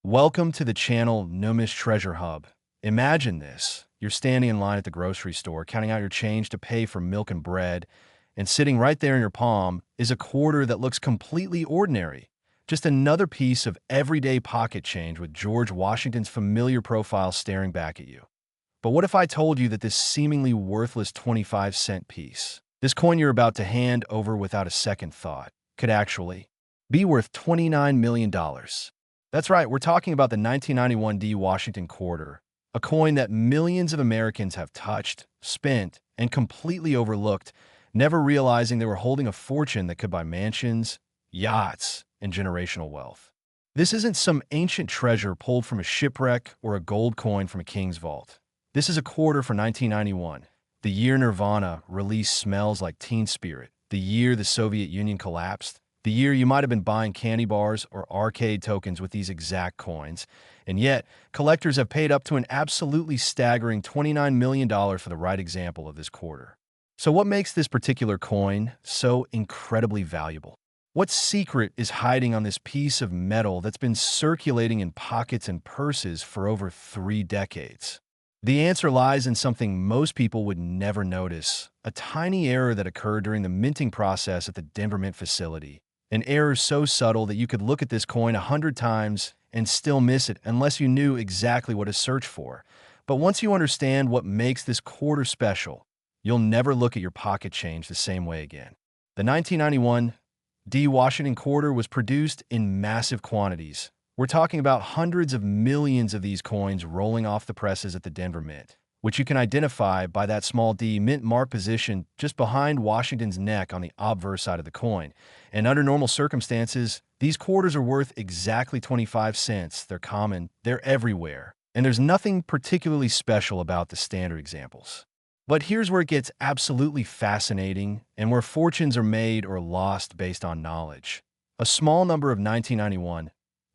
Welcome to the channel NUMIS Treasure Hub. Imagine this. You're standing in line at the grocery store, counting out your change to pay for milk and bread, and sitting right there in your palm is a quarter that looks completely ordinary. Just another piece of everyday pocket change with George Washington's familiar profile staring back at you. But what if I told you that this seemingly worthless 25-cent piece, this coin you're about to hand over without a second thought, could actually be worth $29 million? That's right, we're talking about the 1991 D. Washington quarter, a coin that millions of Americans have touched, spent, and completely overlooked, never realizing they were holding a fortune that could buy mansions, yachts, and generational wealth. This isn't some ancient treasure pulled from a shipwreck or a gold coin from a king's vault. This is a quarter for 1991, the year Nirvana released Smells Like Teen Spirit, the year the Soviet Union collapsed, the year you might have been buying candy bars or arcade tokens with these exact coins, and yet collectors have paid up to an absolutely staggering $29 million for the right example of this quarter. So what makes this particular coin so incredibly valuable? What secret is hiding on this piece of metal that's been circulating in pockets and purses for over 3 decades? The answer lies in something most people would never notice, a tiny error that occurred during the minting process at the Denver Mint facility. An error so subtle that you could look at this coin 100 times and still miss it unless you knew exactly what to search for. But once you understand what makes this quarter special, you'll never look at your pocket change the same way again. The 1991 D. Washington quarter was produced in massive quantities. We're talking about hundreds of millions of these coins rolling off the presses at the Denver Mint, which you can identify by that small D mint mark position just behind Washington's neck on the obverse side of the coin. And under normal circumstances, these quarters are worth exactly 25 cents. They're common, they're everywhere, and there's nothing particularly special about the standard examples. But here's where it gets absolutely fascinating and where fortunes are made or lost based on knowledge. A small number of 1991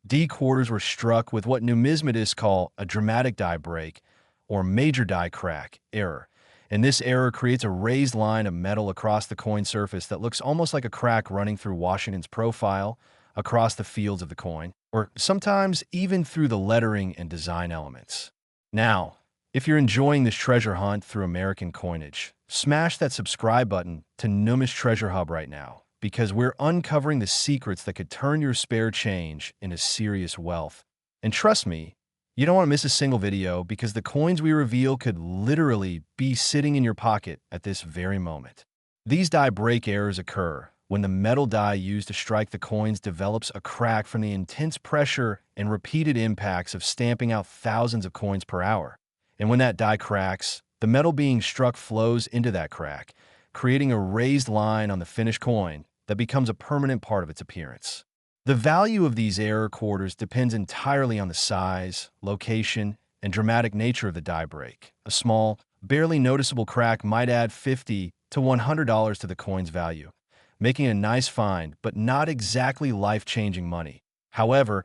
D quarters were struck with what numismatists call a dramatic die break, or major die crack error. And this error creates a raised line of metal across the coin surface that looks almost like a crack running through Washington's profile, across the fields of the coin, or sometimes even through the lettering and design elements. Now, if you're enjoying this treasure hunt through American coinage, smash that subscribe button to NUMIS Treasure Hub right now, because we're uncovering the secrets that could turn your spare change into serious wealth. And trust me, you don't want to miss a single video because the coins we reveal could literally be sitting in your pocket at this very moment. These die break errors occur when the metal die used to strike the coins develops a crack from the intense pressure and repeated impacts of stamping out thousands of coins per hour. And when that die cracks, the metal being struck flows into that crack, creating a raised line on the finished coin that becomes a permanent part of its appearance. The value of these error quarters depends entirely on the size, location, and dramatic nature of the die break. A small, barely noticeable crack might add $50 to $100 to the coin's value, making a nice find, but not exactly life-changing money. However,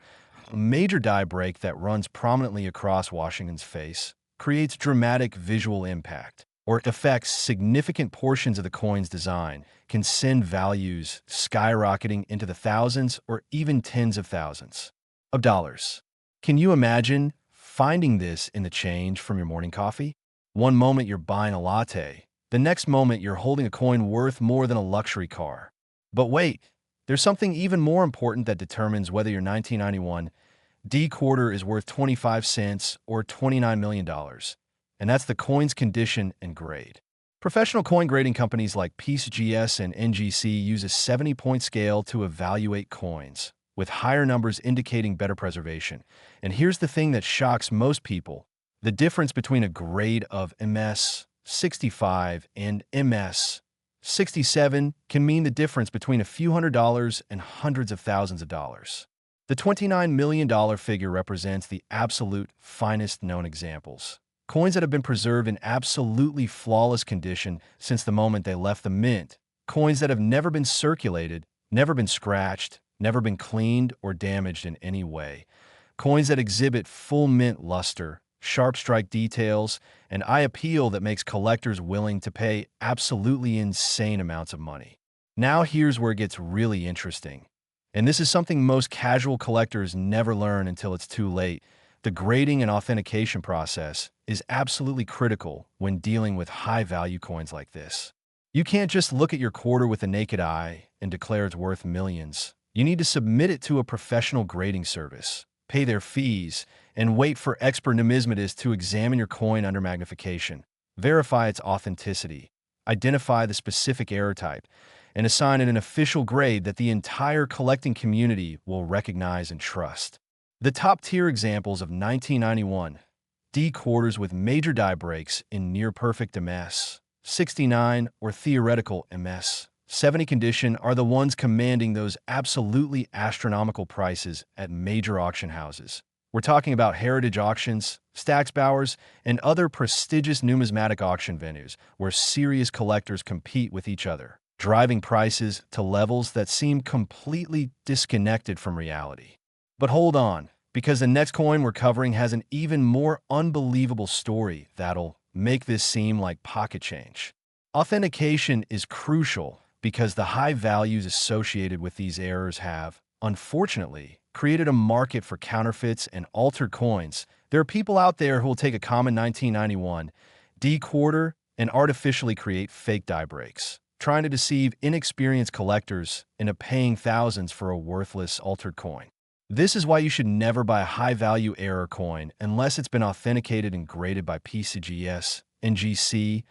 a major die break that runs prominently across Washington's face creates dramatic visual impact, or affects significant portions of the coin's design, can send values skyrocketing into the thousands or even tens of thousands of dollars. Can you imagine finding this in the change from your morning coffee? One moment you're buying a latte, the next moment you're holding a coin worth more than a luxury car. But wait, there's something even more important that determines whether your 1991 D quarter is worth 25 cents or $29 million. And that's the coin's condition and grade. Professional coin grading companies like PCGS and NGC use a 70-point scale to evaluate coins, with higher numbers indicating better preservation. And here's the thing that shocks most people. The difference between a grade of MS 65 and MS 67 can mean the difference between a few $100s and hundreds of thousands of dollars. The $29 million figure represents the absolute finest known examples. Coins that have been preserved in absolutely flawless condition since the moment they left the mint. Coins that have never been circulated, never been scratched, never been cleaned or damaged in any way. Coins that exhibit full mint luster, sharp strike details, and eye appeal that makes collectors willing to pay absolutely insane amounts of money. Now here's where it gets really interesting. And this is something most casual collectors never learn until it's too late. The grading and authentication process is absolutely critical when dealing with high-value coins like this. You can't just look at your quarter with the naked eye and declare it's worth millions. You need to submit it to a professional grading service, pay their fees, and wait for expert numismatists to examine your coin under magnification, verify its authenticity, identify the specific error type, and assign it an official grade that the entire collecting community will recognize and trust. The top-tier examples of 1991 D quarters with major die breaks in near-perfect MS, 69 or theoretical MS, 70 condition are the ones commanding those absolutely astronomical prices at major auction houses. We're talking about heritage auctions, Stacksbauers, and other prestigious numismatic auction venues where serious collectors compete with each other, driving prices to levels that seem completely disconnected from reality. But hold on, because the next coin we're covering has an even more unbelievable story that'll make this seem like pocket change. Authentication is crucial because the high values associated with these errors have, unfortunately, created a market for counterfeits and altered coins. There are people out there who will take a common 1991 D quarter and artificially create fake die breaks, trying to deceive inexperienced collectors into paying thousands for a worthless altered coin. This is why you should never buy a high-value error coin unless it's been authenticated and graded by PCGS, NGC,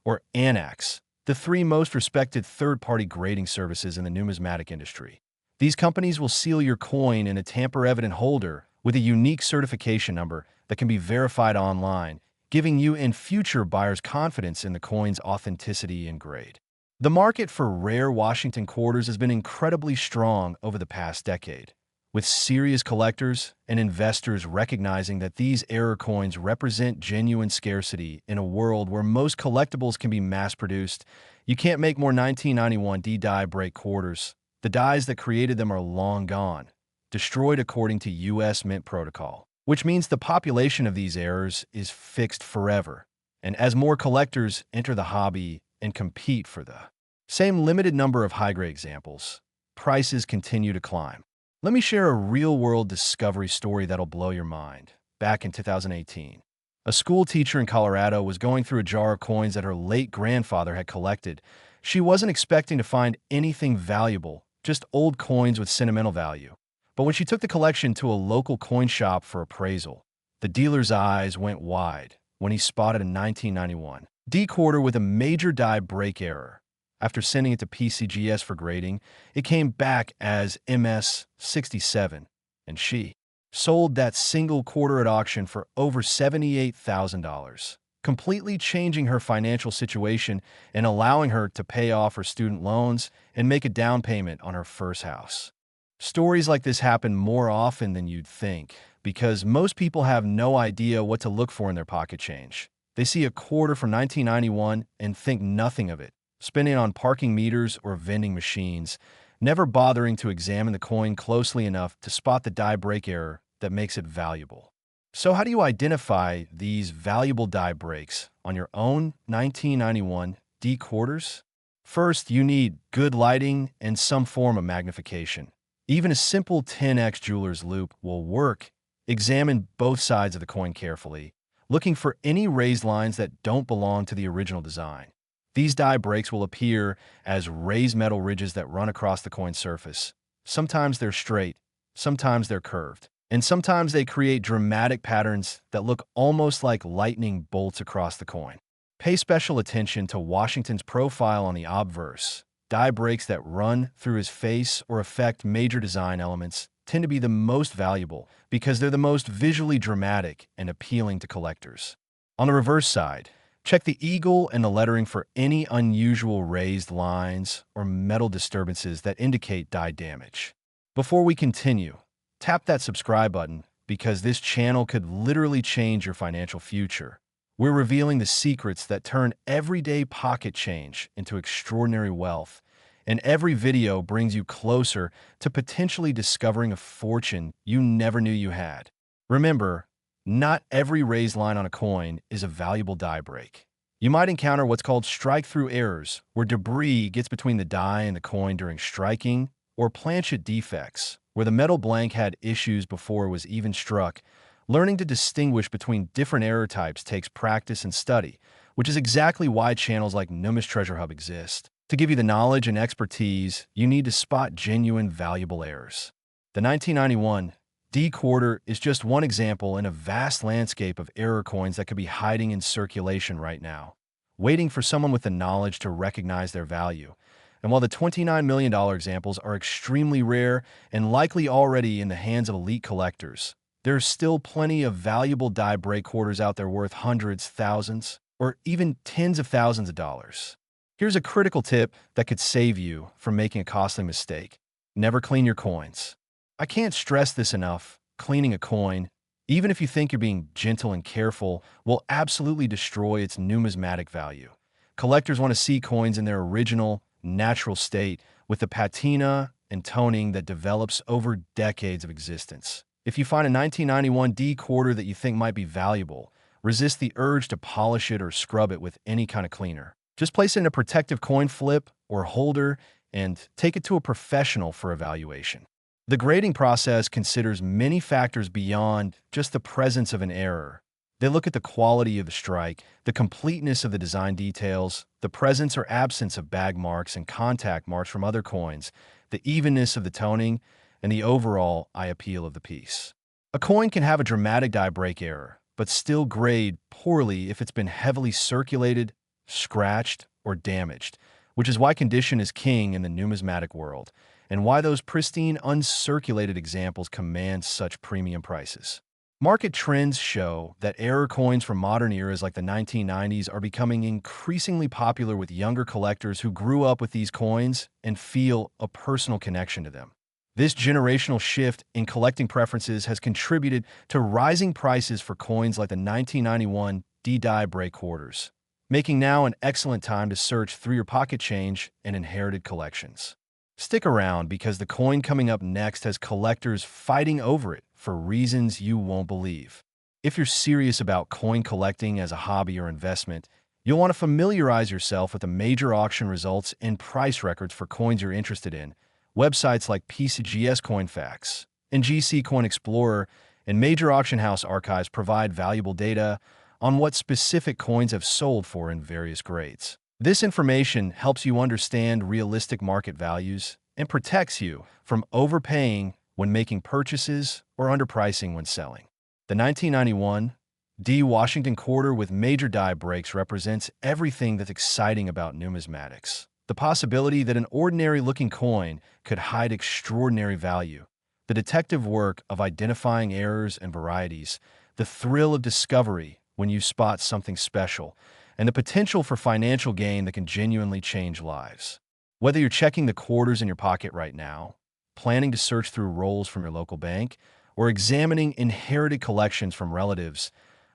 or ANAX, the three most respected third-party grading services in the numismatic industry. These companies will seal your coin in a tamper-evident holder with a unique certification number that can be verified online, giving you and future buyers confidence in the coin's authenticity and grade. The market for rare Washington quarters has been incredibly strong over the past decade, with serious collectors and investors recognizing that these error coins represent genuine scarcity in a world where most collectibles can be mass-produced. You can't make more 1991 D die break quarters. The dies that created them are long gone, destroyed according to U.S. Mint protocol, which means the population of these errors is fixed forever. And as more collectors enter the hobby and compete for the same limited number of high-grade examples, prices continue to climb. Let me share a real-world discovery story that'll blow your mind. Back in 2018, a school teacher in Colorado was going through a jar of coins that her late grandfather had collected. She wasn't expecting to find anything valuable, just old coins with sentimental value. But when she took the collection to a local coin shop for appraisal, the dealer's eyes went wide when he spotted a 1991 D quarter with a major die break error. After sending it to PCGS for grading, it came back as MS-67, and she sold that single quarter at auction for over $78,000, completely changing her financial situation and allowing her to pay off her student loans and make a down payment on her first house. Stories like this happen more often than you'd think, because most people have no idea what to look for in their pocket change. They see a quarter from 1991 and think nothing of it, spending on parking meters or vending machines, never bothering to examine the coin closely enough to spot the die break error that makes it valuable. So how do you identify these valuable die breaks on your own 1991 D quarters? First, you need good lighting and some form of magnification. Even a simple 10x jeweler's loupe will work. Examine both sides of the coin carefully, looking for any raised lines that don't belong to the original design. These die breaks will appear as raised metal ridges that run across the coin surface. Sometimes they're straight, sometimes they're curved, and sometimes they create dramatic patterns that look almost like lightning bolts across the coin. Pay special attention to Washington's profile on the obverse. Die breaks that run through his face or affect major design elements tend to be the most valuable because they're the most visually dramatic and appealing to collectors. On the reverse side, check the eagle and the lettering for any unusual raised lines or metal disturbances that indicate die damage. Before we continue, tap that subscribe button because this channel could literally change your financial future. We're revealing the secrets that turn everyday pocket change into extraordinary wealth, and every video brings you closer to potentially discovering a fortune you never knew you had. Remember, not every raised line on a coin is a valuable die break. You might encounter what's called strike-through errors, where debris gets between the die and the coin during striking, or planchet defects, where the metal blank had issues before it was even struck. Learning to distinguish between different error types takes practice and study, which is exactly why channels like NUMIS Treasure Hub exist. To give you the knowledge and expertise you need to spot genuine, valuable errors. The 1991 D quarter is just one example in a vast landscape of error coins that could be hiding in circulation right now, waiting for someone with the knowledge to recognize their value. And while the $29 million examples are extremely rare and likely already in the hands of elite collectors, there's still plenty of valuable die break quarters out there worth hundreds, thousands, or even tens of thousands of dollars. Here's a critical tip that could save you from making a costly mistake. Never clean your coins. I can't stress this enough. Cleaning a coin, even if you think you're being gentle and careful, will absolutely destroy its numismatic value. Collectors want to see coins in their original, natural state, with the patina and toning that develops over decades of existence. If you find a 1991 D quarter that you think might be valuable, resist the urge to polish it or scrub it with any kind of cleaner. Just place it in a protective coin flip or holder and take it to a professional for evaluation. The grading process considers many factors beyond just the presence of an error. They look at the quality of the strike, the completeness of the design details, the presence or absence of bag marks and contact marks from other coins, the evenness of the toning, and the overall eye appeal of the piece. A coin can have a dramatic die break error, but still grade poorly if it's been heavily circulated, scratched, or damaged, which is why condition is king in the numismatic world, and why those pristine, uncirculated examples command such premium prices. Market trends show that error coins from modern eras like the 1990s are becoming increasingly popular with younger collectors who grew up with these coins and feel a personal connection to them. This generational shift in collecting preferences has contributed to rising prices for coins like the 1991 D-die break quarters, making now an excellent time to search through your pocket change and inherited collections. Stick around because the coin coming up next has collectors fighting over it for reasons you won't believe. If you're serious about coin collecting as a hobby or investment, you'll want to familiarize yourself with the major auction results and price records for coins you're interested in. Websites like PCGS CoinFacts and GC Coin Explorer and major auction house archives provide valuable data on what specific coins have sold for in various grades. This information helps you understand realistic market values and protects you from overpaying when making purchases or underpricing when selling. The 1991 D Washington quarter with major die breaks represents everything that's exciting about numismatics. The possibility that an ordinary-looking coin could hide extraordinary value, the detective work of identifying errors and varieties, the thrill of discovery when you spot something special, and the potential for financial gain that can genuinely change lives. Whether you're checking the quarters in your pocket right now, planning to search through rolls from your local bank, or examining inherited collections from relatives,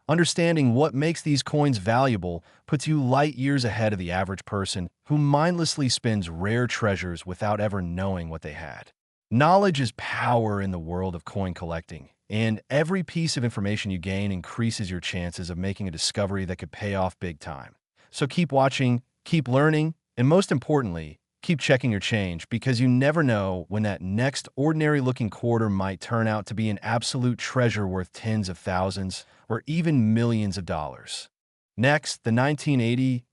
understanding what makes these coins valuable puts you light years ahead of the average person who mindlessly spends rare treasures without ever knowing what they had. Knowledge is power in the world of coin collecting, and every piece of information you gain increases your chances of making a discovery that could pay off big time. So keep watching, keep learning, and most importantly, keep checking your change because you never know when that next ordinary-looking quarter might turn out to be an absolute treasure worth tens of thousands or even millions of dollars. Next, the 1980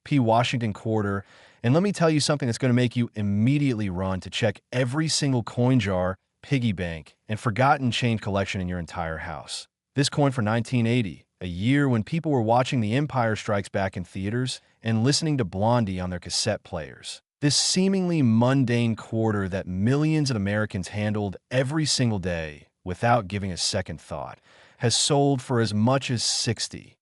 P. Washington quarter, and let me tell you something that's going to make you immediately run to check every single coin jar, piggy bank, and forgotten change collection in your entire house. This coin for 1980, a year when people were watching The Empire Strikes Back in theaters and listening to Blondie on their cassette players. This seemingly mundane quarter that millions of Americans handled every single day without giving a second thought has sold for as much as $65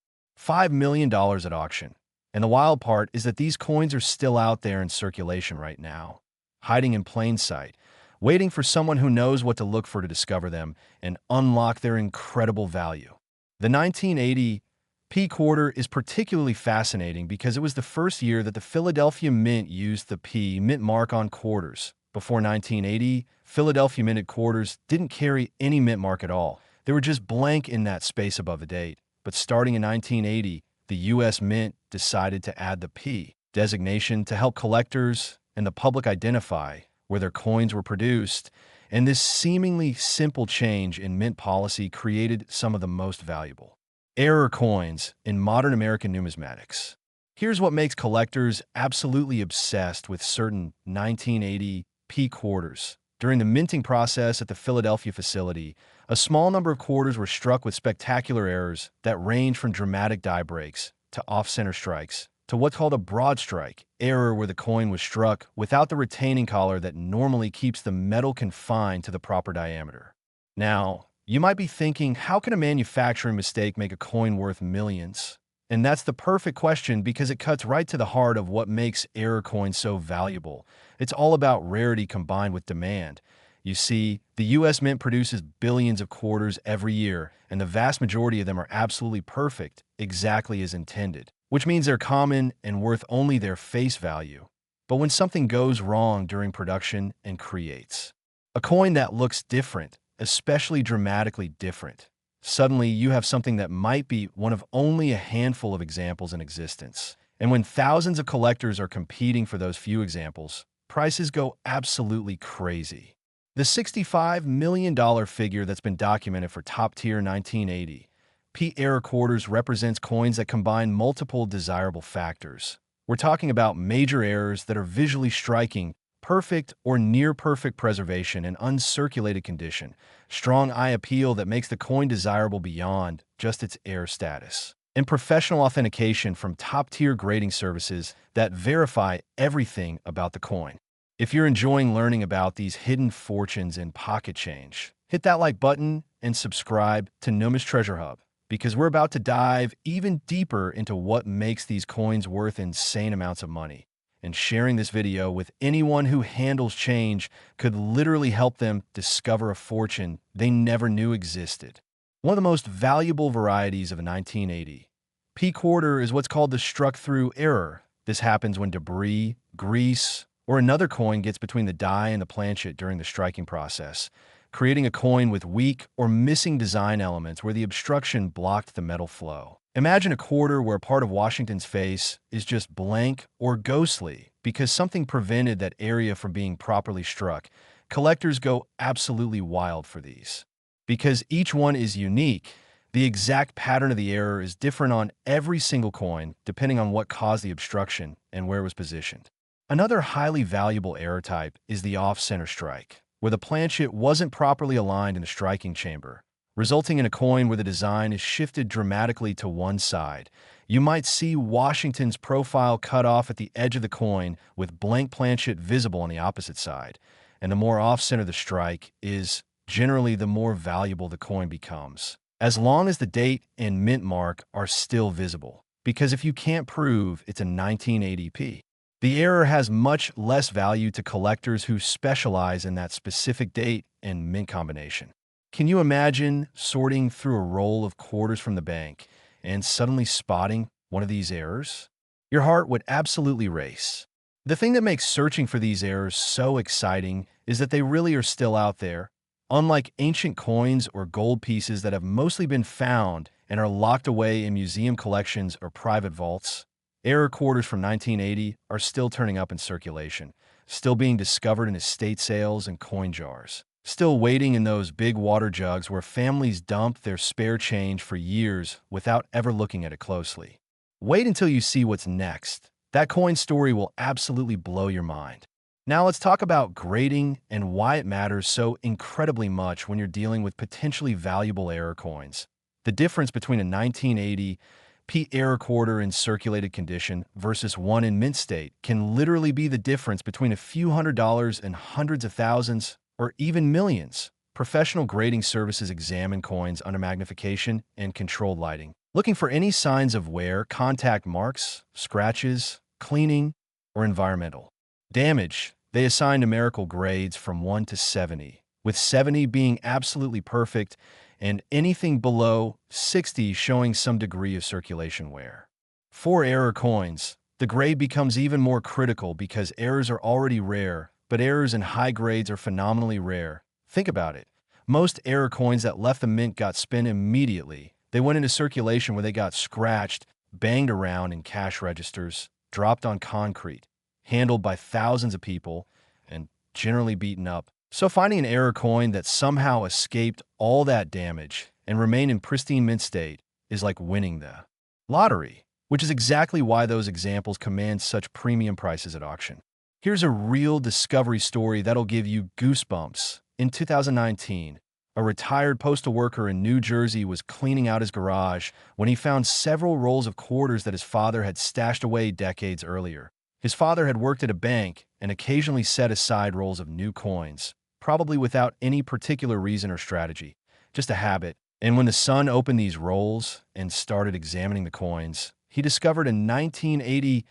million at auction. And the wild part is that these coins are still out there in circulation right now, hiding in plain sight, waiting for someone who knows what to look for to discover them and unlock their incredible value. The 1980 P quarter is particularly fascinating because it was the first year that the Philadelphia Mint used the P mint mark on quarters. Before 1980, Philadelphia minted quarters didn't carry any mint mark at all. They were just blank in that space above the date. But starting in 1980, the U.S. Mint decided to add the P designation to help collectors and the public identify where their coins were produced, and this seemingly simple change in mint policy created some of the most valuable error coins in modern American numismatics. Here's what makes collectors absolutely obsessed with certain 1980 P quarters. During the minting process at the Philadelphia facility, a small number of quarters were struck with spectacular errors that range from dramatic die breaks to off-center strikes to what's called a broad strike error, where the coin was struck without the retaining collar that normally keeps the metal confined to the proper diameter. Now, you might be thinking, how can a manufacturing mistake make a coin worth millions? And that's the perfect question, because it cuts right to the heart of what makes error coins so valuable. It's all about rarity combined with demand. You see, the US Mint produces billions of quarters every year, and the vast majority of them are absolutely perfect, exactly as intended, which means they're common and worth only their face value. But when something goes wrong during production and creates a coin that looks different, especially dramatically different, suddenly you have something that might be one of only a handful of examples in existence. And when thousands of collectors are competing for those few examples, prices go absolutely crazy. The $65 million figure that's been documented for top-tier 1980 P error quarters represents coins that combine multiple desirable factors. We're talking about major errors that are visually striking, perfect or near-perfect preservation in uncirculated condition, strong eye appeal that makes the coin desirable beyond just its error status, and professional authentication from top-tier grading services that verify everything about the coin. If you're enjoying learning about these hidden fortunes in pocket change, hit that like button and subscribe to NUMIS Treasure Hub, because we're about to dive even deeper into what makes these coins worth insane amounts of money. And sharing this video with anyone who handles change could literally help them discover a fortune they never knew existed. One of the most valuable varieties of a 1980 P quarter is what's called the struck-through error. This happens when debris, grease, or another coin gets between the die and the planchet during the striking process, creating a coin with weak or missing design elements where the obstruction blocked the metal flow. Imagine a quarter where part of Washington's face is just blank or ghostly because something prevented that area from being properly struck. Collectors go absolutely wild for these. Because each one is unique, the exact pattern of the error is different on every single coin depending on what caused the obstruction and where it was positioned. Another highly valuable error type is the off-center strike, where the planchet wasn't properly aligned in the striking chamber, resulting in a coin where the design is shifted dramatically to one side. You might see Washington's profile cut off at the edge of the coin with blank planchet visible on the opposite side. And the more off-center the strike is, generally the more valuable the coin becomes, as long as the date and mint mark are still visible. Because if you can't prove it's a 1980p, the error has much less value to collectors who specialize in that specific date and mint combination. Can you imagine sorting through a roll of quarters from the bank and suddenly spotting one of these errors? Your heart would absolutely race. The thing that makes searching for these errors so exciting is that they really are still out there. Unlike ancient coins or gold pieces that have mostly been found and are locked away in museum collections or private vaults, error quarters from 1980 are still turning up in circulation, still being discovered in estate sales and coin jars, still waiting in those big water jugs where families dump their spare change for years without ever looking at it closely. Wait until you see what's next. That coin story will absolutely blow your mind. Now let's talk about grading and why it matters so incredibly much when you're dealing with potentially valuable error coins. The difference between a 1980 P error quarter in circulated condition versus one in mint state can literally be the difference between a few $100s and hundreds of thousands or even millions. Professional grading services examine coins under magnification and controlled lighting, looking for any signs of wear, contact marks, scratches, cleaning, or environmental damage. They assign numerical grades from 1 to 70, with 70 being absolutely perfect and anything below 60 showing some degree of circulation wear. For error coins, the grade becomes even more critical because errors are already rare, but errors in high grades are phenomenally rare. Think about it. Most error coins that left the mint got spent immediately. They went into circulation where they got scratched, banged around in cash registers, dropped on concrete, handled by thousands of people, and generally beaten up. So finding an error coin that somehow escaped all that damage and remained in pristine mint state is like winning the lottery, which is exactly why those examples command such premium prices at auction. Here's a real discovery story that'll give you goosebumps. In 2019, a retired postal worker in New Jersey was cleaning out his garage when he found several rolls of quarters that his father had stashed away decades earlier. His father had worked at a bank and occasionally set aside rolls of new coins, probably without any particular reason or strategy, just a habit. And when the son opened these rolls and started examining the coins, he discovered a 1980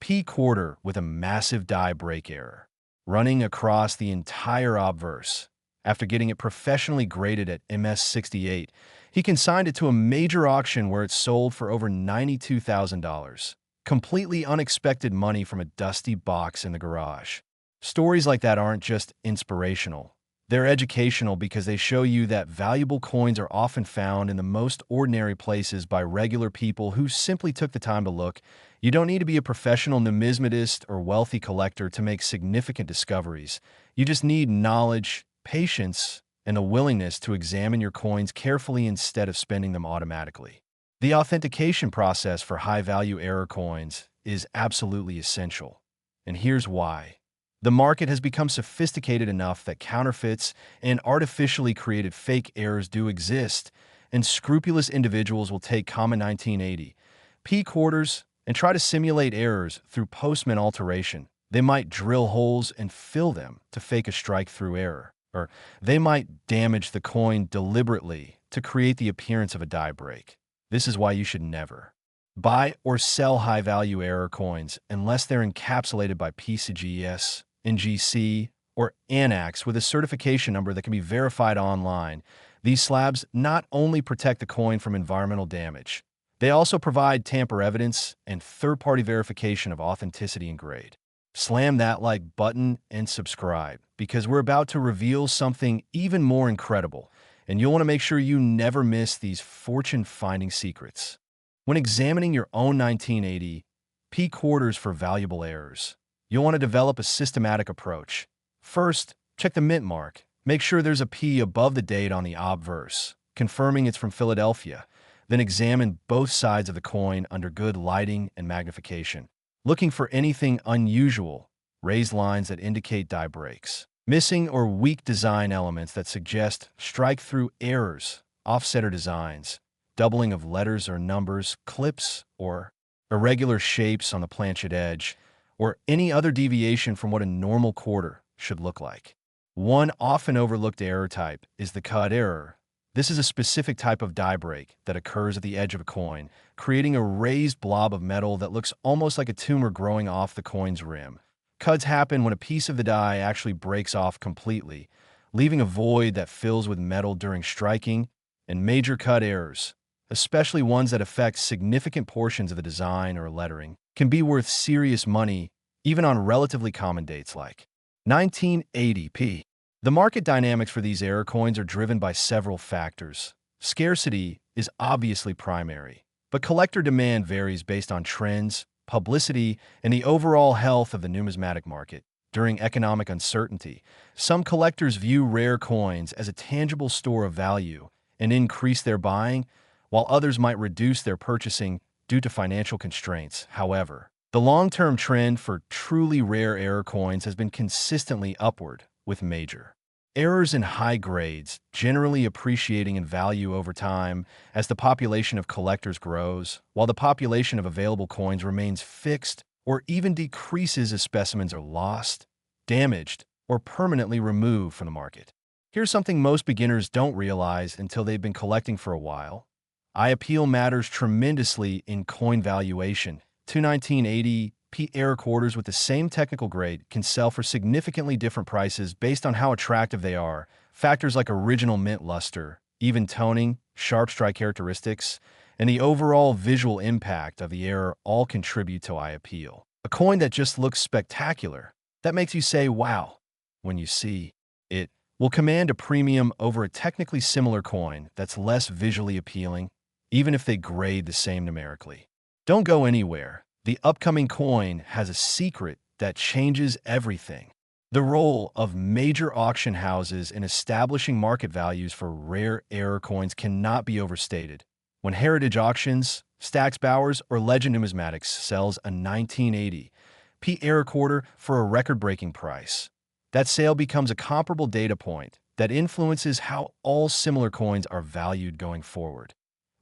P quarter with a massive die break error running across the entire obverse. After getting it professionally graded at MS-68, he consigned it to a major auction where it sold for over $92,000. Completely unexpected money from a dusty box in the garage. Stories like that aren't just inspirational. They're educational because they show you that valuable coins are often found in the most ordinary places by regular people who simply took the time to look. You don't need to be a professional numismatist or wealthy collector to make significant discoveries. You just need knowledge, patience, and a willingness to examine your coins carefully instead of spending them automatically. The authentication process for high-value error coins is absolutely essential, and here's why. The market has become sophisticated enough that counterfeits and artificially created fake errors do exist, and scrupulous individuals will take common 1980 P quarters and try to simulate errors through postman alteration. They might drill holes and fill them to fake a strike-through error, or they might damage the coin deliberately to create the appearance of a die break. This is why you should never buy or sell high-value error coins unless they're encapsulated by PCGS, NGC, or ANAX with a certification number that can be verified online. These slabs not only protect the coin from environmental damage, they also provide tamper evidence and third-party verification of authenticity and grade. Slam that like button and subscribe, because we're about to reveal something even more incredible, and you'll want to make sure you never miss these fortune-finding secrets. When examining your own 1980 P quarters for valuable errors, you'll want to develop a systematic approach. First, check the mint mark. Make sure there's a P above the date on the obverse, confirming it's from Philadelphia. Then examine both sides of the coin under good lighting and magnification, looking for anything unusual, raised lines that indicate die breaks, missing or weak design elements that suggest strike-through errors, offsetter designs, doubling of letters or numbers, clips or irregular shapes on the planchet edge, or any other deviation from what a normal quarter should look like. One often overlooked error type is the cut error. This is a specific type of die break that occurs at the edge of a coin, creating a raised blob of metal that looks almost like a tumor growing off the coin's rim. Cuts happen when a piece of the die actually breaks off completely, leaving a void that fills with metal during striking. And major cut errors, especially ones that affect significant portions of the design or lettering, can be worth serious money even on relatively common dates like 1980p. The market dynamics for these error coins are driven by several factors. Scarcity is obviously primary, but collector demand varies based on trends, publicity, and the overall health of the numismatic market. During economic uncertainty, some collectors view rare coins as a tangible store of value and increase their buying, while others might reduce their purchasing due to financial constraints. However, the long-term trend for truly rare error coins has been consistently upward, with major errors in high grades generally appreciating in value over time as the population of collectors grows, while the population of available coins remains fixed or even decreases as specimens are lost, damaged, or permanently removed from the market. Here's something most beginners don't realize until they've been collecting for a while. Eye appeal matters tremendously in coin valuation. Two 1980 P error quarters with the same technical grade can sell for significantly different prices based on how attractive they are. Factors like original mint luster, even toning, sharp strike characteristics, and the overall visual impact of the error all contribute to eye appeal. A coin that just looks spectacular, that makes you say, wow, when you see it, will command a premium over a technically similar coin that's less visually appealing, even if they grade the same numerically. Don't go anywhere. The upcoming coin has a secret that changes everything. The role of major auction houses in establishing market values for rare error coins cannot be overstated. When Heritage Auctions, Stack's Bowers, or Legend Numismatics sells a 1980 P error quarter for a record-breaking price, that sale becomes a comparable data point that influences how all similar coins are valued going forward.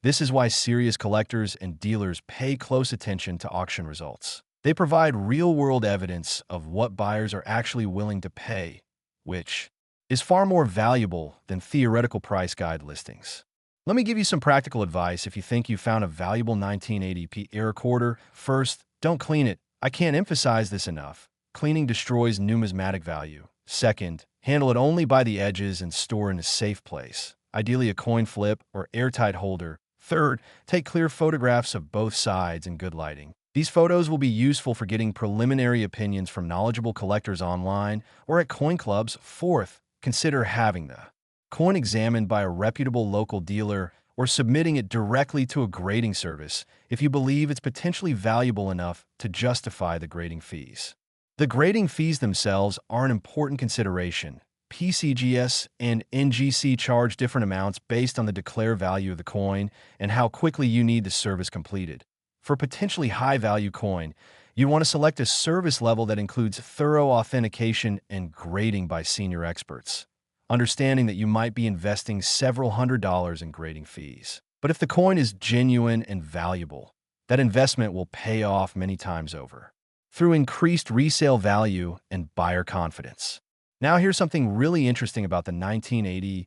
This is why serious collectors and dealers pay close attention to auction results. They provide real-world evidence of what buyers are actually willing to pay, which is far more valuable than theoretical price guide listings. Let me give you some practical advice if you think you found a valuable 1980p error quarter. First, don't clean it. I can't emphasize this enough. Cleaning destroys numismatic value. Second, handle it only by the edges and store in a safe place, ideally a coin flip or airtight holder. Third, take clear photographs of both sides in good lighting. These photos will be useful for getting preliminary opinions from knowledgeable collectors online or at coin clubs. Fourth, consider having the coin examined by a reputable local dealer or submitting it directly to a grading service if you believe it's potentially valuable enough to justify the grading fees. The grading fees themselves are an important consideration. PCGS and NGC charge different amounts based on the declare value of the coin and how quickly you need the service completed. For potentially high-value coin, you want to select a service level that includes thorough authentication and grading by senior experts, understanding that you might be investing several $100s in grading fees. But if the coin is genuine and valuable, that investment will pay off many times over through increased resale value and buyer confidence. Now here's something really interesting about the 1980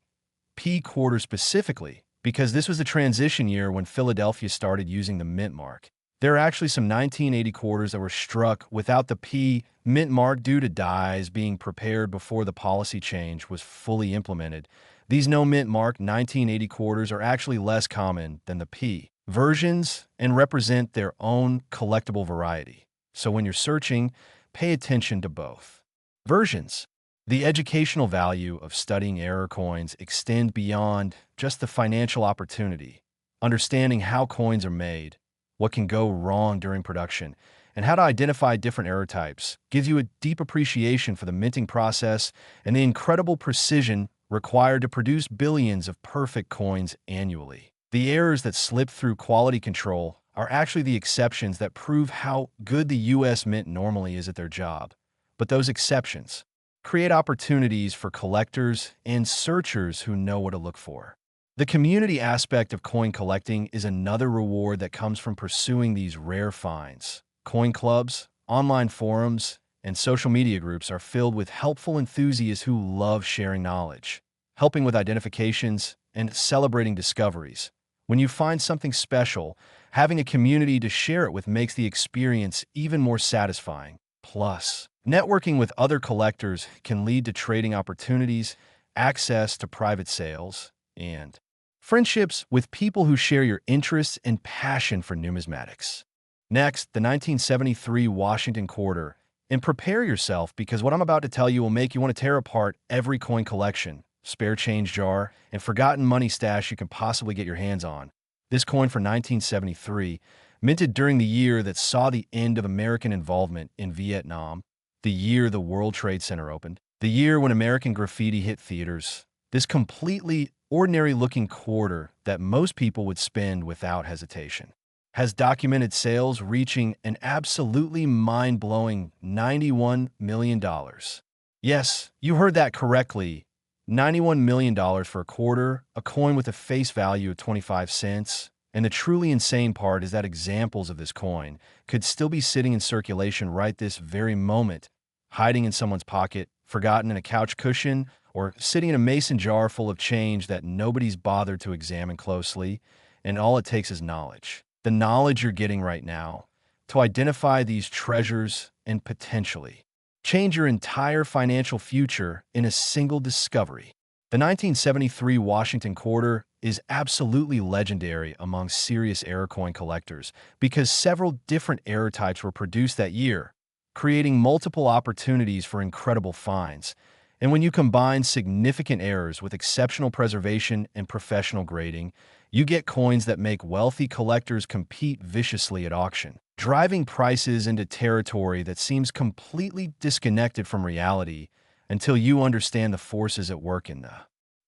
P quarter specifically, because this was the transition year when Philadelphia started using the mint mark. There are actually some 1980 quarters that were struck without the P mint mark due to dies being prepared before the policy change was fully implemented. These no mint mark 1980 quarters are actually less common than the P versions and represent their own collectible variety. So when you're searching, pay attention to both versions. The educational value of studying error coins extend beyond just the financial opportunity. Understanding how coins are made, what can go wrong during production, and how to identify different error types gives you a deep appreciation for the minting process and the incredible precision required to produce billions of perfect coins annually. The errors that slip through quality control are actually the exceptions that prove how good the U.S. Mint normally is at their job. But those exceptions create opportunities for collectors and searchers who know what to look for. The community aspect of coin collecting is another reward that comes from pursuing these rare finds. Coin clubs, online forums, and social media groups are filled with helpful enthusiasts who love sharing knowledge, helping with identifications, and celebrating discoveries. When you find something special, having a community to share it with makes the experience even more satisfying. Plus, networking with other collectors can lead to trading opportunities, access to private sales, and friendships with people who share your interests and passion for numismatics. Next, the 1973 Washington quarter. And prepare yourself because what I'm about to tell you will make you want to tear apart every coin collection, spare change jar, and forgotten money stash you can possibly get your hands on. This coin for 1973, minted during the year that saw the end of American involvement in Vietnam, the year the World Trade Center opened, the year when American graffiti hit theaters. This completely ordinary-looking quarter that most people would spend without hesitation has documented sales reaching an absolutely mind-blowing $91 million. Yes, you heard that correctly. $91 million for a quarter, a coin with a face value of 25 cents. And the truly insane part is that examples of this coin could still be sitting in circulation right this very moment, hiding in someone's pocket, forgotten in a couch cushion, or sitting in a mason jar full of change that nobody's bothered to examine closely, and all it takes is knowledge. The knowledge you're getting right now to identify these treasures and potentially change your entire financial future in a single discovery. The 1973 Washington quarter is absolutely legendary among serious error coin collectors because several different error types were produced that year, creating multiple opportunities for incredible finds. And when you combine significant errors with exceptional preservation and professional grading, you get coins that make wealthy collectors compete viciously at auction. driving prices into territory that seems completely disconnected from reality until you understand the forces at work in the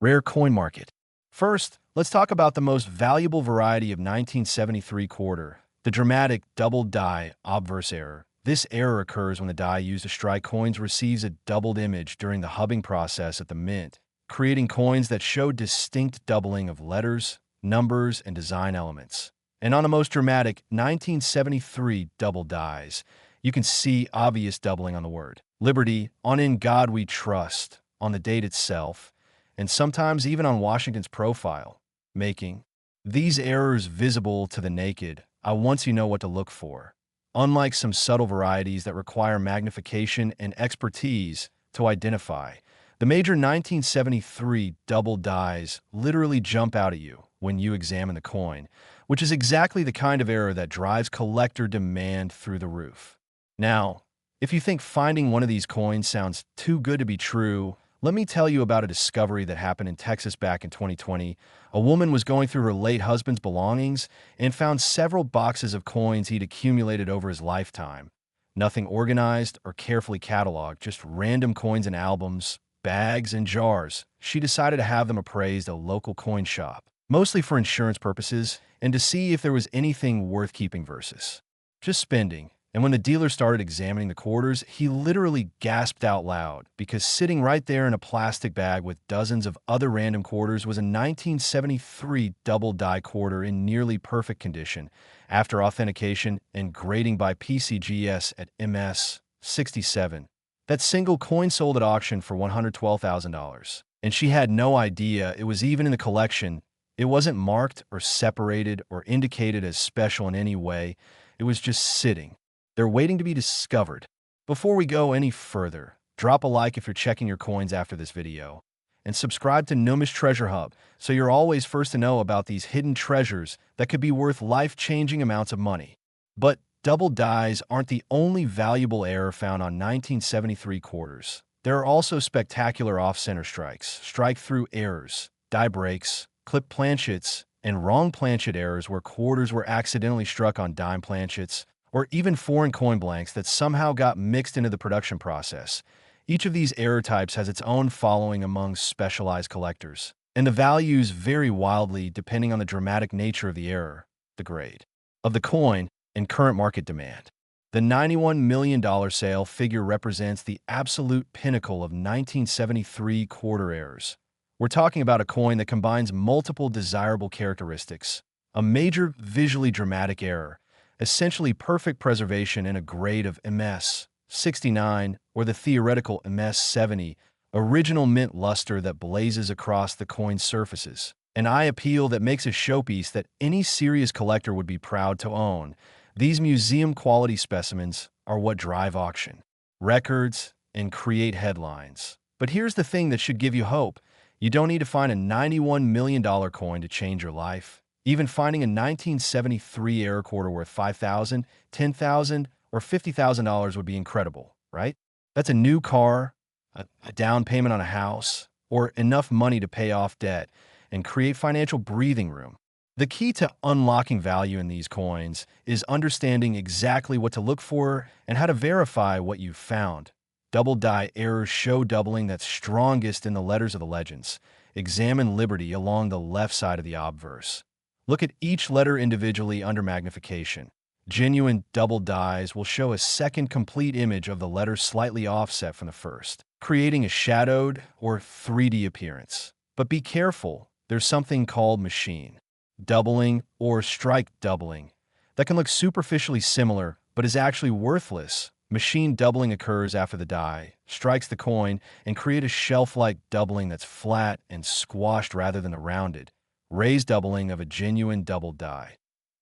rare coin market. First, let's talk about the most valuable variety of 1973 quarter, the dramatic double die obverse error. This error occurs when the die used to strike coins receives a doubled image during the hubbing process at the mint, creating coins that show distinct doubling of letters, numbers, and design elements. And on the most dramatic 1973 double dies, you can see obvious doubling on the word Liberty, on In God We Trust, on the date itself, and sometimes even on Washington's profile, making these errors visible to the naked eye once you know what to look for. Unlike some subtle varieties that require magnification and expertise to identify, the major 1973 double dies literally jump out at you when you examine the coin, which is exactly the kind of error that drives collector demand through the roof. Now, if you think finding one of these coins sounds too good to be true, let me tell you about a discovery that happened in Texas back in 2020. A woman was going through her late husband's belongings and found several boxes of coins he'd accumulated over his lifetime. Nothing organized or carefully cataloged, just random coins in albums, bags, and jars. She decided to have them appraised at a local coin shop, mostly for insurance purposes and to see if there was anything worth keeping versus just spending. And when the dealer started examining the quarters, he literally gasped out loud because sitting right there in a plastic bag with dozens of other random quarters was a 1973 double die quarter in nearly perfect condition after authentication and grading by PCGS at MS 67. That single coin sold at auction for $112,000. And she had no idea it was even in the collection. It wasn't marked or separated or indicated as special in any way. It was just sitting. They're waiting to be discovered. Before we go any further, drop a like if you're checking your coins after this video, and subscribe to NUMIS Treasure Hub so you're always first to know about these hidden treasures that could be worth life-changing amounts of money. But double dies aren't the only valuable error found on 1973 quarters. There are also spectacular off-center strikes, strike-through errors, die breaks, clip planchets, and wrong planchet errors where quarters were accidentally struck on dime planchets, or even foreign coin blanks that somehow got mixed into the production process. Each of these error types has its own following among specialized collectors, and the values vary wildly depending on the dramatic nature of the error, the grade of the coin, and current market demand. The $91 million sale figure represents the absolute pinnacle of 1973 quarter errors. We're talking about a coin that combines multiple desirable characteristics, a major visually dramatic error, essentially perfect preservation in a grade of MS 69 or the theoretical MS 70, original mint luster that blazes across the coin's surfaces, an eye appeal that makes a showpiece that any serious collector would be proud to own. These museum-quality specimens are what drive auction records and create headlines. But here's the thing that should give you hope. You don't need to find a $91 million coin to change your life. Even finding a 1973 error quarter worth $5,000, $10,000, or $50,000 would be incredible, right? That's a new car, a down payment on a house, or enough money to pay off debt and create financial breathing room. The key to unlocking value in these coins is understanding exactly what to look for and how to verify what you've found. Double die errors show doubling that's strongest in the letters of the legends. Examine Liberty along the left side of the obverse. Look at each letter individually under magnification. Genuine double dies will show a second complete image of the letter slightly offset from the first, creating a shadowed or 3D appearance. But be careful, there's something called machine doubling or strike doubling that can look superficially similar but is actually worthless. Machine doubling occurs after the die strikes the coin and create a shelf-like doubling that's flat and squashed rather than a rounded, raised doubling of a genuine double die.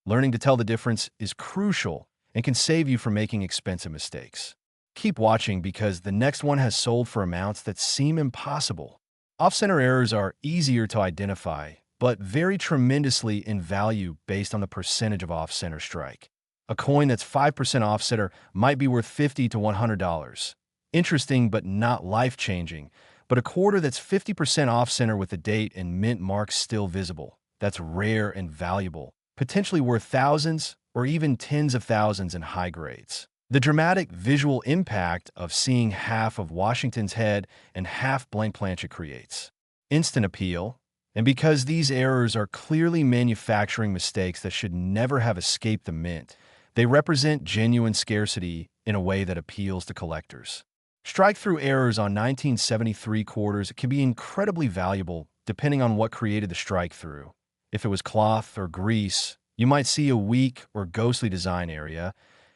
Learning to tell the difference is crucial and can save you from making expensive mistakes. Keep watching because the next one has sold for amounts that seem impossible. Off-center errors are easier to identify, but vary tremendously in value based on the percentage of off-center strike. A coin that's 5% off-center might be worth $50 to $100. Interesting but not life-changing. But a quarter that's 50% off-center with the date and mint marks still visible, that's rare and valuable, potentially worth thousands or even tens of thousands in high grades. The dramatic visual impact of seeing half of Washington's head and half blank planchet creates instant appeal, and because these errors are clearly manufacturing mistakes that should never have escaped the mint, they represent genuine scarcity in a way that appeals to collectors. Strike-through errors on 1973 quarters can be incredibly valuable depending on what created the strike-through. If it was cloth or grease, you might see a weak or ghostly design area.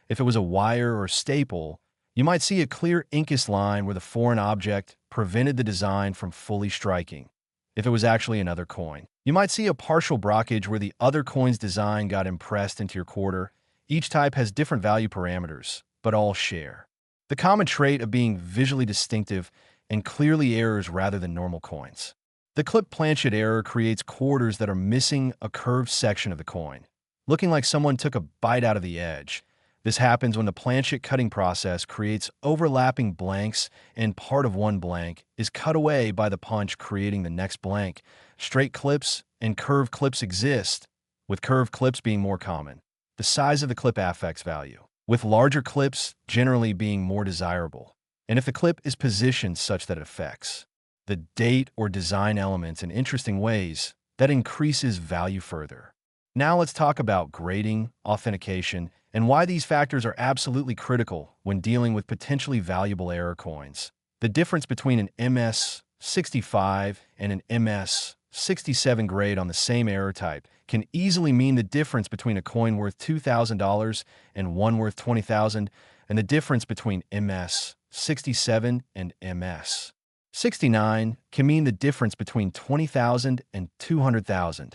If it was a wire or staple, you might see a clear incus line where the foreign object prevented the design from fully striking. If it was actually another coin, you might see a partial brockage where the other coin's design got impressed into your quarter. Each type has different value parameters, but all share the common trait of being visually distinctive and clearly errors rather than normal coins. The clip planchet error creates quarters that are missing a curved section of the coin, looking like someone took a bite out of the edge. This happens when the planchet cutting process creates overlapping blanks and part of one blank is cut away by the punch creating the next blank. Straight clips and curved clips exist, with curved clips being more common. The size of the clip affects value, with larger clips generally being more desirable. And if the clip is positioned such that it affects the date or design elements in interesting ways, that increases value further. Now let's talk about grading, authentication, and why these factors are absolutely critical when dealing with potentially valuable error coins. The difference between an MS65 and an MS67 grade on the same error type can easily mean the difference between a coin worth $2,000 and one worth $20,000, and the difference between MS67 and MS69 can mean the difference between $20,000 and $200,000.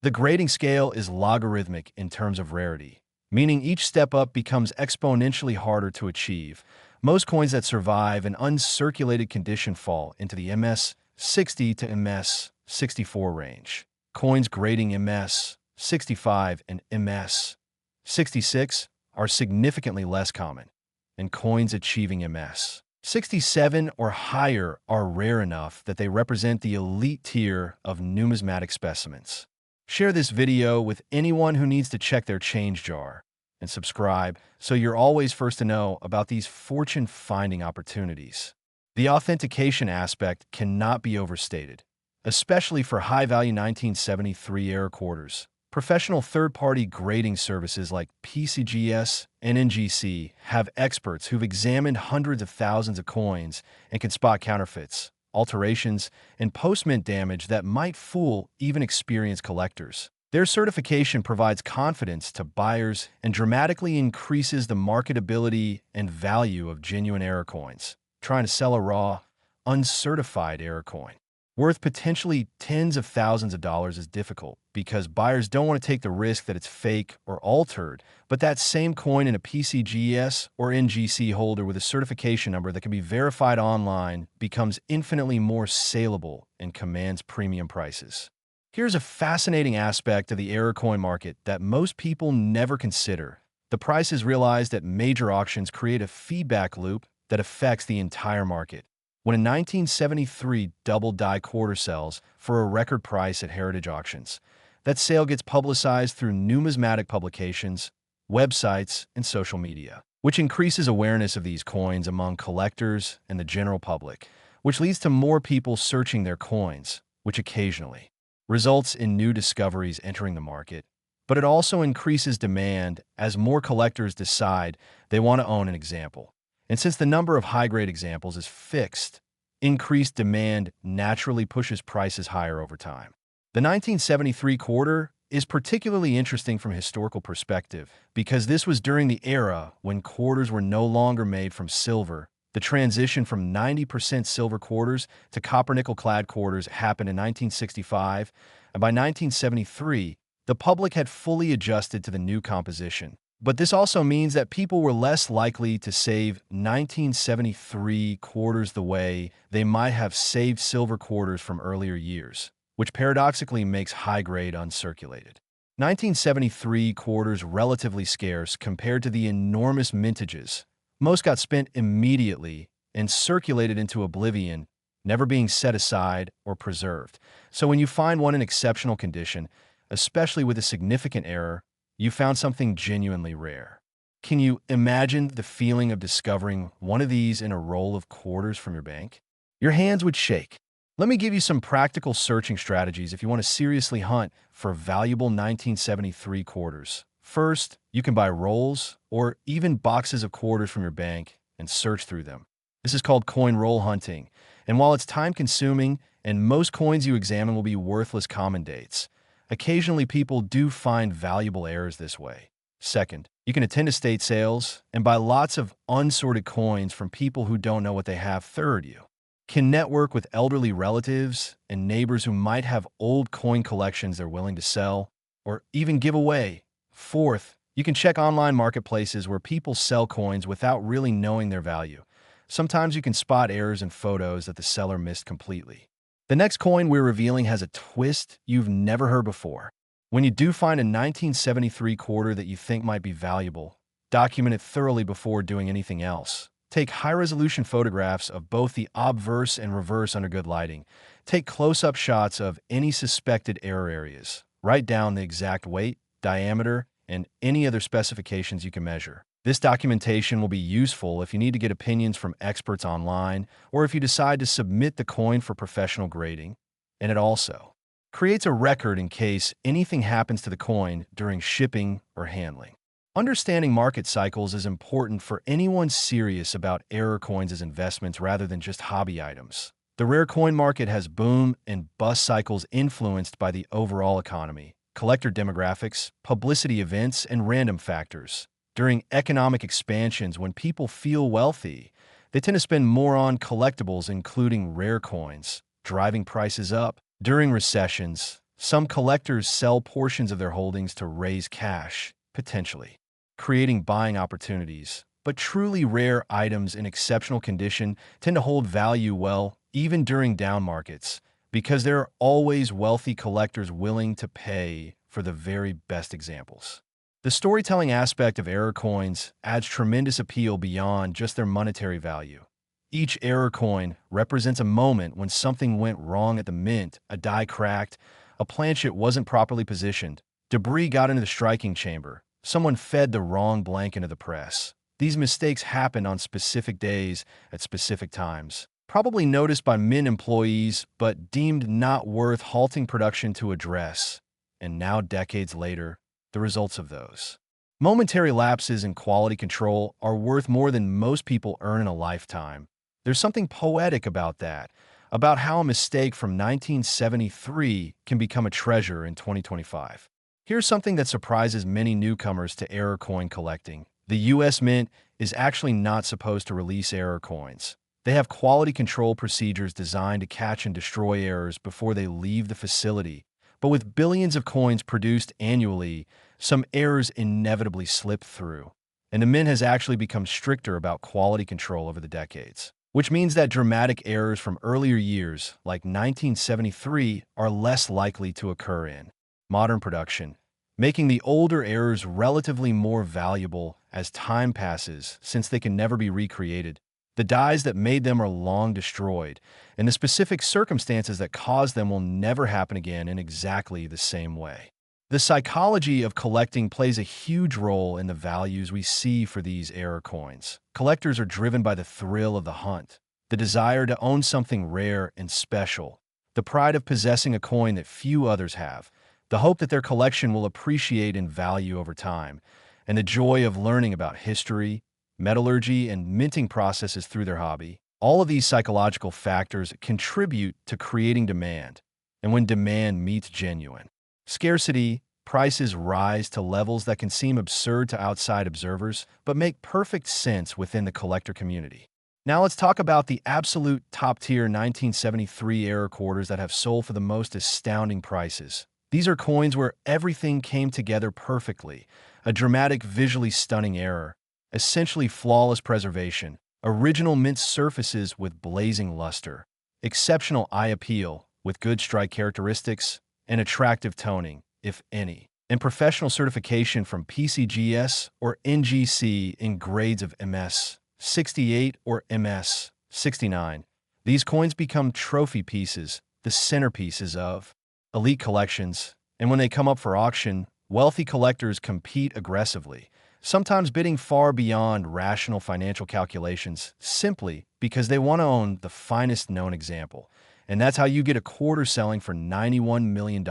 The grading scale is logarithmic in terms of rarity, meaning each step up becomes exponentially harder to achieve. Most coins that survive an uncirculated condition fall into the MS60 to MS64 range. Coins grading MS65 and MS66 are significantly less common, and coins achieving MS67 or higher are rare enough that they represent the elite tier of numismatic specimens. Share this video with anyone who needs to check their change jar, and subscribe so you're always first to know about these fortune-finding opportunities. The authentication aspect cannot be overstated, especially for high-value 1973 error quarters. Professional third-party grading services like PCGS and NGC have experts who've examined hundreds of thousands of coins and can spot counterfeits, alterations, and post-mint damage that might fool even experienced collectors. Their certification provides confidence to buyers and dramatically increases the marketability and value of genuine error coins. Trying to sell a raw, uncertified error coin worth potentially tens of thousands of dollars is difficult because buyers don't want to take the risk that it's fake or altered, but that same coin in a PCGS or NGC holder with a certification number that can be verified online becomes infinitely more saleable and commands premium prices. Here's a fascinating aspect of the error coin market that most people never consider. The prices realized at major auctions create a feedback loop that affects the entire market. When a 1973 double die quarter sells for a record price at heritage auctions, that sale gets publicized through numismatic publications, websites, and social media, which increases awareness of these coins among collectors and the general public, which leads to more people searching their coins, which occasionally results in new discoveries entering the market. But it also increases demand as more collectors decide they want to own an example. And since the number of high-grade examples is fixed, increased demand naturally pushes prices higher over time. The 1973 quarter is particularly interesting from a historical perspective because this was during the era when quarters were no longer made from silver. The transition from 90% silver quarters to copper-nickel-clad quarters happened in 1965, and by 1973, the public had fully adjusted to the new composition. But this also means that people were less likely to save 1973 quarters the way they might have saved silver quarters from earlier years, which paradoxically makes high-grade uncirculated. 1973 quarters relatively scarce compared to the enormous mintages. Most got spent immediately and circulated into oblivion, never being set aside or preserved. So when you find one in exceptional condition, especially with a significant error, you found something genuinely rare. Can you imagine the feeling of discovering one of these in a roll of quarters from your bank? Your hands would shake. Let me give you some practical searching strategies if you want to seriously hunt for valuable 1973 quarters. First, you can buy rolls or even boxes of quarters from your bank and search through them. This is called coin roll hunting, and while it's time-consuming and most coins you examine will be worthless common dates, occasionally people do find valuable errors this way. Second, you can attend estate sales and buy lots of unsorted coins from people who don't know what they have. Third, you can network with elderly relatives and neighbors who might have old coin collections they're willing to sell or even give away. Fourth, you can check online marketplaces where people sell coins without really knowing their value. Sometimes you can spot errors in photos that the seller missed completely. The next coin we're revealing has a twist you've never heard before. When you do find a 1973 quarter that you think might be valuable, document it thoroughly before doing anything else. Take high-resolution photographs of both the obverse and reverse under good lighting. Take close-up shots of any suspected error areas. Write down the exact weight, diameter, and any other specifications you can measure. This documentation will be useful if you need to get opinions from experts online or if you decide to submit the coin for professional grading. And it also creates a record in case anything happens to the coin during shipping or handling. Understanding market cycles is important for anyone serious about error coins as investments rather than just hobby items. The rare coin market has boom and bust cycles influenced by the overall economy, collector demographics, publicity events, and random factors. During economic expansions, when people feel wealthy, they tend to spend more on collectibles, including rare coins, driving prices up. During recessions, some collectors sell portions of their holdings to raise cash, potentially creating buying opportunities. But truly rare items in exceptional condition tend to hold value well, even during down markets, because there are always wealthy collectors willing to pay for the very best examples. The storytelling aspect of error coins adds tremendous appeal beyond just their monetary value. Each error coin represents a moment when something went wrong at the mint, a die cracked, a planchet wasn't properly positioned, debris got into the striking chamber, someone fed the wrong blank into the press. These mistakes happened on specific days at specific times, probably noticed by mint employees but deemed not worth halting production to address. And now, decades later, the results of those momentary lapses in quality control are worth more than most people earn in a lifetime. There's something poetic about that, about how a mistake from 1973 can become a treasure in 2025. Here's something that surprises many newcomers to error coin collecting. The U.S. Mint is actually not supposed to release error coins. They have quality control procedures designed to catch and destroy errors before they leave the facility. But with billions of coins produced annually, some errors inevitably slip through. And the Mint has actually become stricter about quality control over the decades, which means that dramatic errors from earlier years, like 1973, are less likely to occur in modern production, making the older errors relatively more valuable as time passes since they can never be recreated. The dies that made them are long destroyed, and the specific circumstances that caused them will never happen again in exactly the same way. The psychology of collecting plays a huge role in the values we see for these error coins. Collectors are driven by the thrill of the hunt, the desire to own something rare and special, the pride of possessing a coin that few others have, the hope that their collection will appreciate in value over time, and the joy of learning about history, metallurgy, and minting processes through their hobby. All of these psychological factors contribute to creating demand, and when demand meets genuine scarcity, prices rise to levels that can seem absurd to outside observers, but make perfect sense within the collector community. Now let's talk about the absolute top-tier 1973 error quarters that have sold for the most astounding prices. These are coins where everything came together perfectly, a dramatic, visually stunning error, essentially flawless preservation, original mint surfaces with blazing luster, exceptional eye appeal with good strike characteristics, and attractive toning, if any, and professional certification from PCGS or NGC in grades of MS 68 or MS 69. These coins become trophy pieces, the centerpieces of elite collections, and when they come up for auction, wealthy collectors compete aggressively, sometimes bidding far beyond rational financial calculations simply because they want to own the finest known example. And that's how you get a quarter selling for $91 million.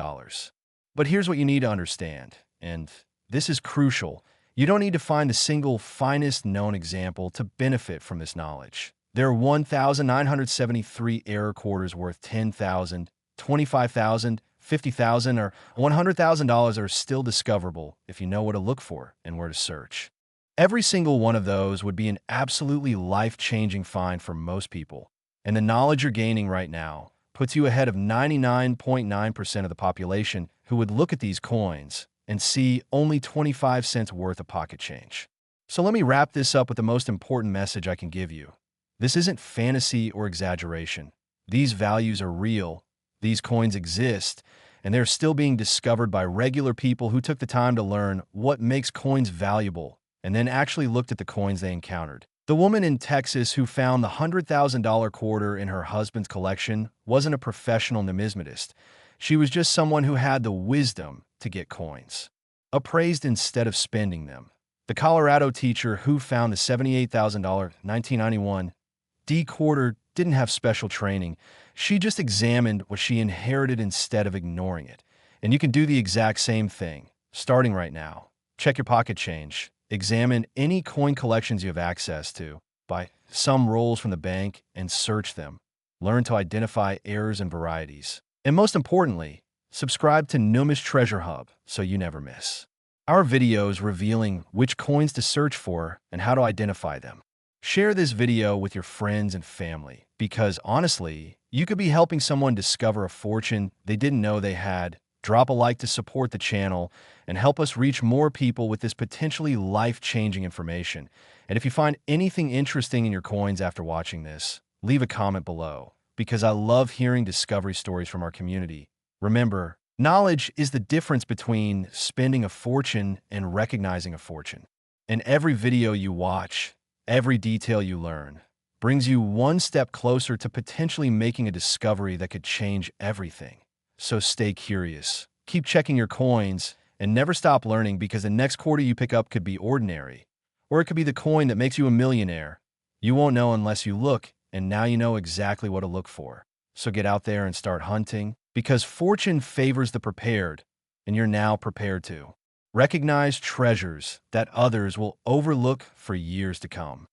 But here's what you need to understand, and this is crucial. You don't need to find the single finest known example to benefit from this knowledge. There are 1,973 error quarters worth $10,000, $25,000, $50,000, or $100,000 are still discoverable if you know what to look for and where to search. Every single one of those would be an absolutely life-changing find for most people, and the knowledge you're gaining right now puts you ahead of 99.9% of the population who would look at these coins and see only 25 cents worth of pocket change. So let me wrap this up with the most important message I can give you. This isn't fantasy or exaggeration. These values are real, these coins exist, and they're still being discovered by regular people who took the time to learn what makes coins valuable and then actually looked at the coins they encountered. The woman in Texas who found the $100,000 quarter in her husband's collection wasn't a professional numismatist. She was just someone who had the wisdom to get coins, appraised instead of spending them. The Colorado teacher who found the $78,000 1991 D quarter didn't have special training. She just examined what she inherited instead of ignoring it. And you can do the exact same thing, starting right now. Check your pocket change. Examine any coin collections you have access to. Buy some rolls from the bank and search them. Learn to identify errors and varieties. And most importantly, subscribe to NUMIS Treasure Hub so you never miss our videos revealing which coins to search for and how to identify them. Share this video with your friends and family because honestly, you could be helping someone discover a fortune they didn't know they had. Drop a like to support the channel and help us reach more people with this potentially life-changing information. And if you find anything interesting in your coins after watching this, leave a comment below because I love hearing discovery stories from our community. Remember, knowledge is the difference between spending a fortune and recognizing a fortune. And every video you watch, every detail you learn, brings you one step closer to potentially making a discovery that could change everything. So stay curious, keep checking your coins, and never stop learning because the next quarter you pick up could be ordinary, or it could be the coin that makes you a millionaire. You won't know unless you look, and now you know exactly what to look for. So get out there and start hunting, because fortune favors the prepared, and you're now prepared to recognize treasures that others will overlook for years to come.